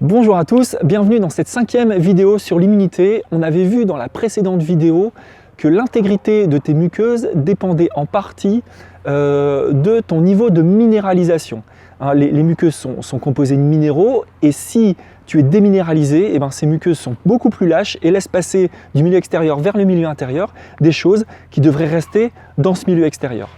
Bonjour à tous, bienvenue dans cette 5e vidéo sur l'immunité. On avait vu dans la précédente vidéo que l'intégrité de tes muqueuses dépendait en partie de ton niveau de minéralisation. Les muqueuses sont composées de minéraux et si tu es déminéralisé, ces muqueuses sont beaucoup plus lâches et laissent passer du milieu extérieur vers le milieu intérieur des choses qui devraient rester dans ce milieu extérieur.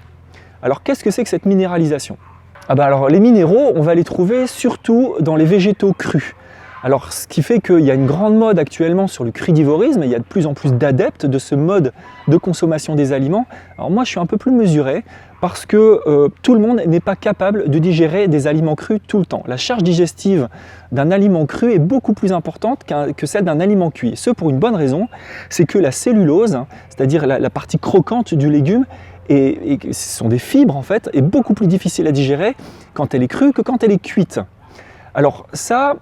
Alors qu'est-ce que c'est que cette minéralisation ? Alors, les minéraux, on va les trouver surtout dans les végétaux crus. Alors, ce qui fait qu'il y a une grande mode actuellement sur le crudivorisme, il y a de plus en plus d'adeptes de ce mode de consommation des aliments. Alors moi, je suis un peu plus mesuré parce que tout le monde n'est pas capable de digérer des aliments crus tout le temps. La charge digestive d'un aliment cru est beaucoup plus importante que celle d'un aliment cuit. Ce pour une bonne raison, c'est que la cellulose, c'est-à-dire la partie croquante du légume, et ce sont des fibres en fait, est beaucoup plus difficile à digérer quand elle est crue que quand elle est cuite. Alors ça,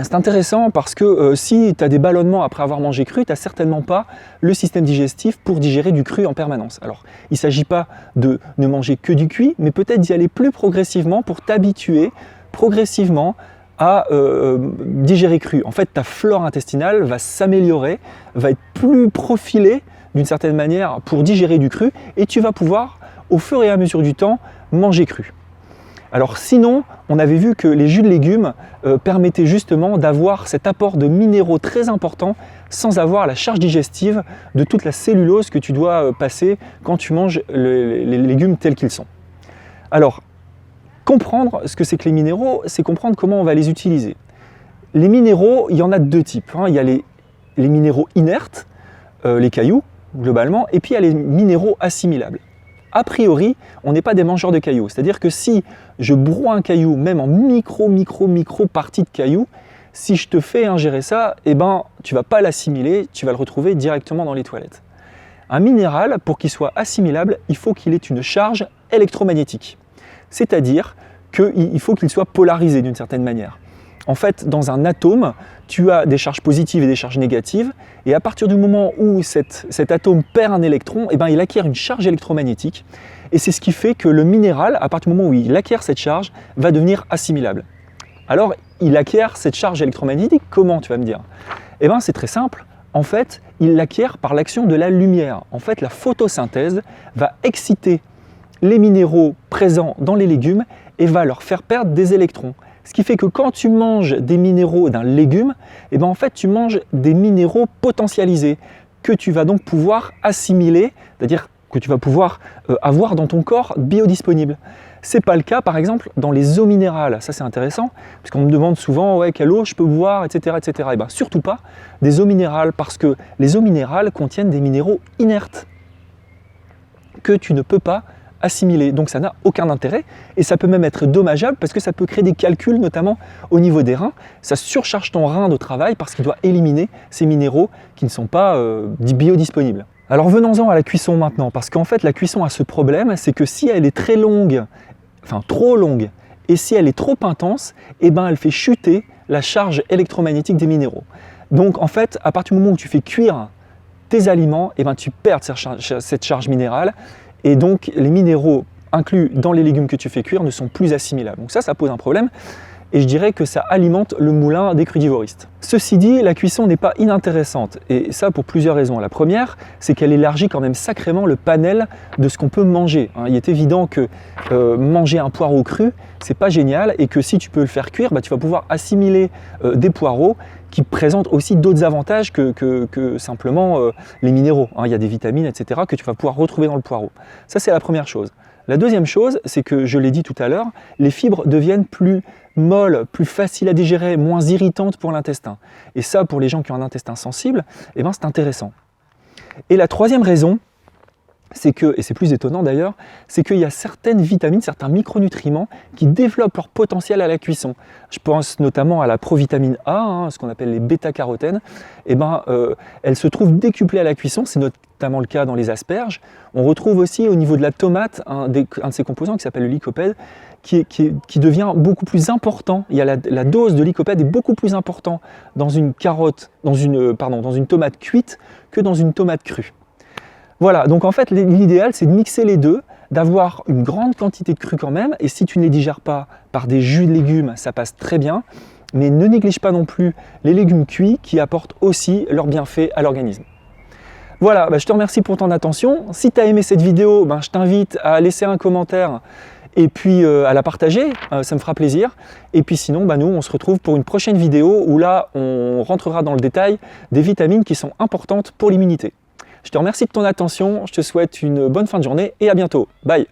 c'est intéressant parce que si tu as des ballonnements après avoir mangé cru, tu n'as certainement pas le système digestif pour digérer du cru en permanence. Alors il ne s'agit pas de ne manger que du cuit, mais peut-être d'y aller plus progressivement pour t'habituer progressivement à digérer cru. En fait, ta flore intestinale va s'améliorer, va être plus profilée d'une certaine manière pour digérer du cru et tu vas pouvoir au fur et à mesure du temps manger cru. Alors sinon, on avait vu que les jus de légumes permettaient justement d'avoir cet apport de minéraux très important sans avoir la charge digestive de toute la cellulose que tu dois passer quand tu manges les légumes tels qu'ils sont. Alors, comprendre ce que c'est que les minéraux, c'est comprendre comment on va les utiliser. Les minéraux, il y en a de deux types. Il y a les minéraux inertes, les cailloux, globalement, et puis il y a les minéraux assimilables. A priori, on n'est pas des mangeurs de cailloux, c'est-à-dire que si je broie un caillou, même en micro partie de caillou, si je te fais ingérer ça, tu ne vas pas l'assimiler, tu vas le retrouver directement dans les toilettes. Un minéral, pour qu'il soit assimilable, il faut qu'il ait une charge électromagnétique, c'est-à-dire qu'il faut qu'il soit polarisé d'une certaine manière. En fait, dans un atome, tu as des charges positives et des charges négatives, et à partir du moment où cet atome perd un électron, il acquiert une charge électromagnétique, et c'est ce qui fait que le minéral, à partir du moment où il acquiert cette charge, va devenir assimilable. Alors, il acquiert cette charge électromagnétique, comment, tu vas me dire ? C'est très simple, en fait, il l'acquiert par l'action de la lumière. En fait, la photosynthèse va exciter les minéraux présents dans les légumes et va leur faire perdre des électrons. Ce qui fait que quand tu manges des minéraux d'un légume, en fait tu manges des minéraux potentialisés que tu vas donc pouvoir assimiler, c'est-à-dire que tu vas pouvoir avoir dans ton corps biodisponible. Ce n'est pas le cas par exemple dans les eaux minérales, ça c'est intéressant, puisqu'on me demande souvent quelle eau je peux boire, etc. etc. Surtout pas des eaux minérales, parce que les eaux minérales contiennent des minéraux inertes que tu ne peux pas assimilé, donc ça n'a aucun intérêt et ça peut même être dommageable parce que ça peut créer des calculs notamment au niveau des reins, ça surcharge ton rein de travail parce qu'il doit éliminer ces minéraux qui ne sont pas biodisponibles. Alors venons-en à la cuisson maintenant, parce qu'en fait la cuisson a ce problème, c'est que si elle est très longue, enfin trop longue, et si elle est trop intense, elle fait chuter la charge électromagnétique des minéraux. Donc en fait, à partir du moment où tu fais cuire tes aliments, tu perds cette charge minérale. Et donc, les minéraux inclus dans les légumes que tu fais cuire ne sont plus assimilables. Donc ça pose un problème. Et je dirais que ça alimente le moulin des crudivoristes. Ceci dit, la cuisson n'est pas inintéressante. Et ça pour plusieurs raisons. La première, c'est qu'elle élargit quand même sacrément le panel de ce qu'on peut manger. Il est évident que manger un poireau cru, c'est pas génial. Et que si tu peux le faire cuire, tu vas pouvoir assimiler des poireaux qui présentent aussi d'autres avantages que simplement les minéraux. Il y a des vitamines, etc. que tu vas pouvoir retrouver dans le poireau. Ça, c'est la première chose. La deuxième chose, c'est que, je l'ai dit tout à l'heure, les fibres deviennent plus molles, plus faciles à digérer, moins irritantes pour l'intestin. Et ça, pour les gens qui ont un intestin sensible, c'est intéressant. Et la troisième raison, c'est que, et c'est plus étonnant d'ailleurs, c'est qu'il y a certaines vitamines, certains micronutriments qui développent leur potentiel à la cuisson. Je pense notamment à la provitamine A, ce qu'on appelle les bêta-carotènes. Elle se trouve décuplée à la cuisson, c'est notamment le cas dans les asperges. On retrouve aussi au niveau de la tomate un de ses composants qui s'appelle le lycopède, qui devient beaucoup plus important. Il y a la dose de lycopède est beaucoup plus importante dans une carotte, dans une tomate cuite que dans une tomate crue. Voilà, donc en fait l'idéal c'est de mixer les deux, d'avoir une grande quantité de cru quand même, et si tu ne les digères pas par des jus de légumes, ça passe très bien. mais ne néglige pas non plus les légumes cuits qui apportent aussi leurs bienfaits à l'organisme. Voilà, je te remercie pour ton attention. Si tu as aimé cette vidéo, je t'invite à laisser un commentaire et puis à la partager, ça me fera plaisir. Et puis sinon, nous, on se retrouve pour une prochaine vidéo où là, on rentrera dans le détail des vitamines qui sont importantes pour l'immunité. Je te remercie de ton attention, je te souhaite une bonne fin de journée et à bientôt. Bye!